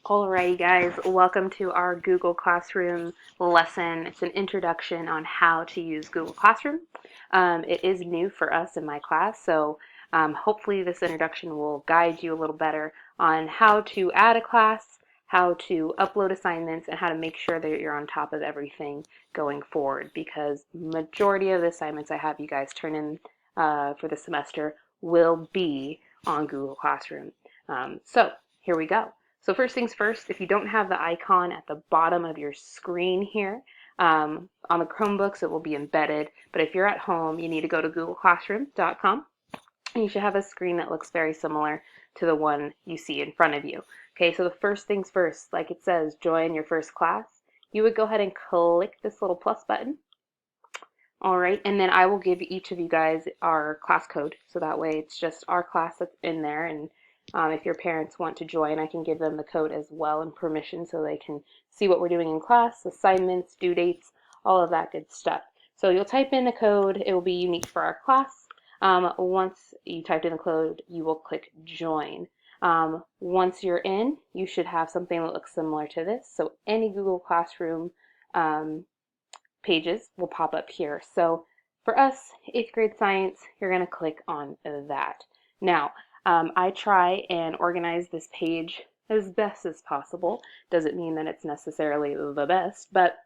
Alrighty guys, welcome to our Google Classroom lesson. It's an introduction on how to use Google Classroom. It is new for us in my class, so hopefully this introduction will guide you a little better on how to add a class, how to upload assignments, and how to make sure that you're on top of everything going forward, because majority of the assignments I have you guys turn in for the semester will be on Google Classroom. So here we go. So first things first, if you don't have the icon at the bottom of your screen here, on the Chromebooks it will be embedded, but if you're at home you need to go to googleclassroom.com and you should have a screen that looks very similar to the one you see in front of you. Okay, so the first things first, like it says, join your first class, you would go ahead and click this little plus button. All right, and then I will give each of you guys our class code, so that way it's just our class that's in there, and if your parents want to join, I can give them the code as well and permission so they can see what we're doing in class, assignments, due dates, all of that good stuff. So you'll type in the code, it will be unique for our class. Once you typed in the code, you will click join. Once you're in, you should have something that looks similar to this. So any Google Classroom pages will pop up here. So for us, 8th grade science, you're going to click on that. Now, I try and organize this page as best as possible. Doesn't mean that it's necessarily the best, but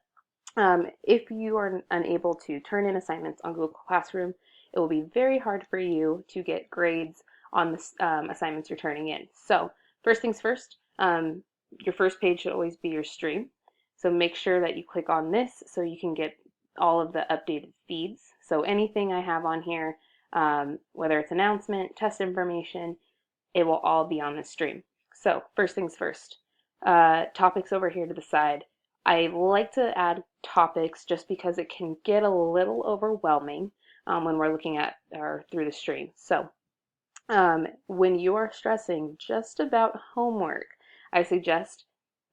if you are unable to turn in assignments on Google Classroom, it will be very hard for you to get grades on the assignments you're turning in. So first things first, your first page should always be your stream. So make sure that you click on this so you can get all of the updated feeds. So anything I have on here, whether it's announcement, test information, it will all be on the stream. So first things first, topics over here to the side. I like to add topics just because it can get a little overwhelming when we're looking at or through the stream. So when you are stressing just about homework, I suggest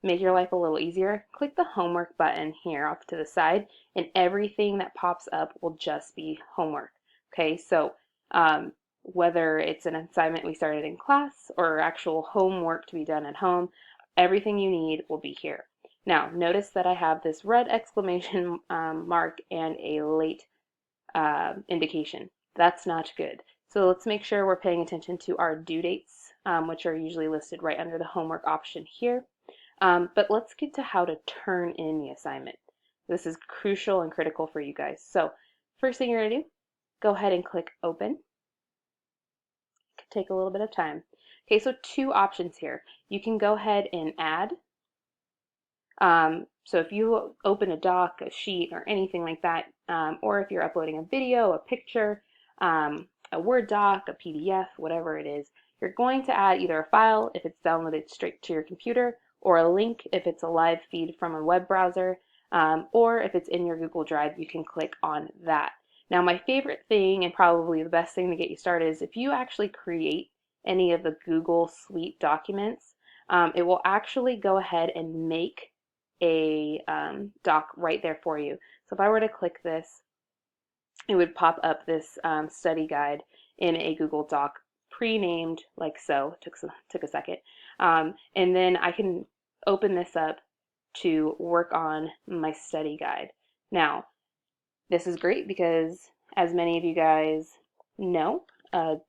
make your life a little easier. Click the homework button here off to the side, and everything that pops up will just be homework. Okay, so whether it's an assignment we started in class or actual homework to be done at home, everything you need will be here. Now, notice that I have this red exclamation mark and a late indication. That's not good. So let's make sure we're paying attention to our due dates, which are usually listed right under the homework option here. But let's get to how to turn in the assignment. This is crucial and critical for you guys. So first thing you're going to do, go ahead and click open. It could take a little bit of time. Okay, so two options here. You can go ahead and add. So if you open a doc, a sheet, or anything like that, or if you're uploading a video, a picture, a Word doc, a PDF, whatever it is, you're going to add either a file if it's downloaded straight to your computer, or a link if it's a live feed from a web browser, or if it's in your Google Drive, you can click on that. Now, my favorite thing, and probably the best thing to get you started, is if you actually create any of the Google Suite documents, it will actually go ahead and make a doc right there for you. So if I were to click this, it would pop up this study guide in a Google Doc pre-named like so. Took a second. And then I can open this up to work on my study guide. Now, this is great because, as many of you guys know,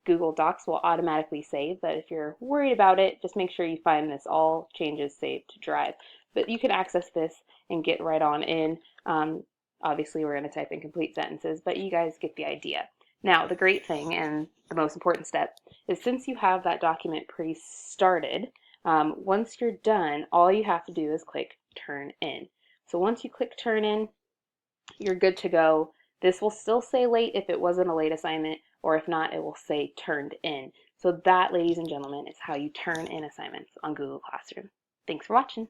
Google Docs will automatically save, but if you're worried about it, just make sure you find this all changes saved to Drive. But you can access this and get right on in. Obviously, we're going to type in complete sentences, but you guys get the idea. Now, the great thing and the most important step is since you have that document pre-started, once you're done, all you have to do is click Turn In. So once you click Turn In, you're good to go. This will still say late if it wasn't a late assignment, or if not, it will say turned in. So that, ladies and gentlemen, is how you turn in assignments on Google Classroom. Thanks for watching.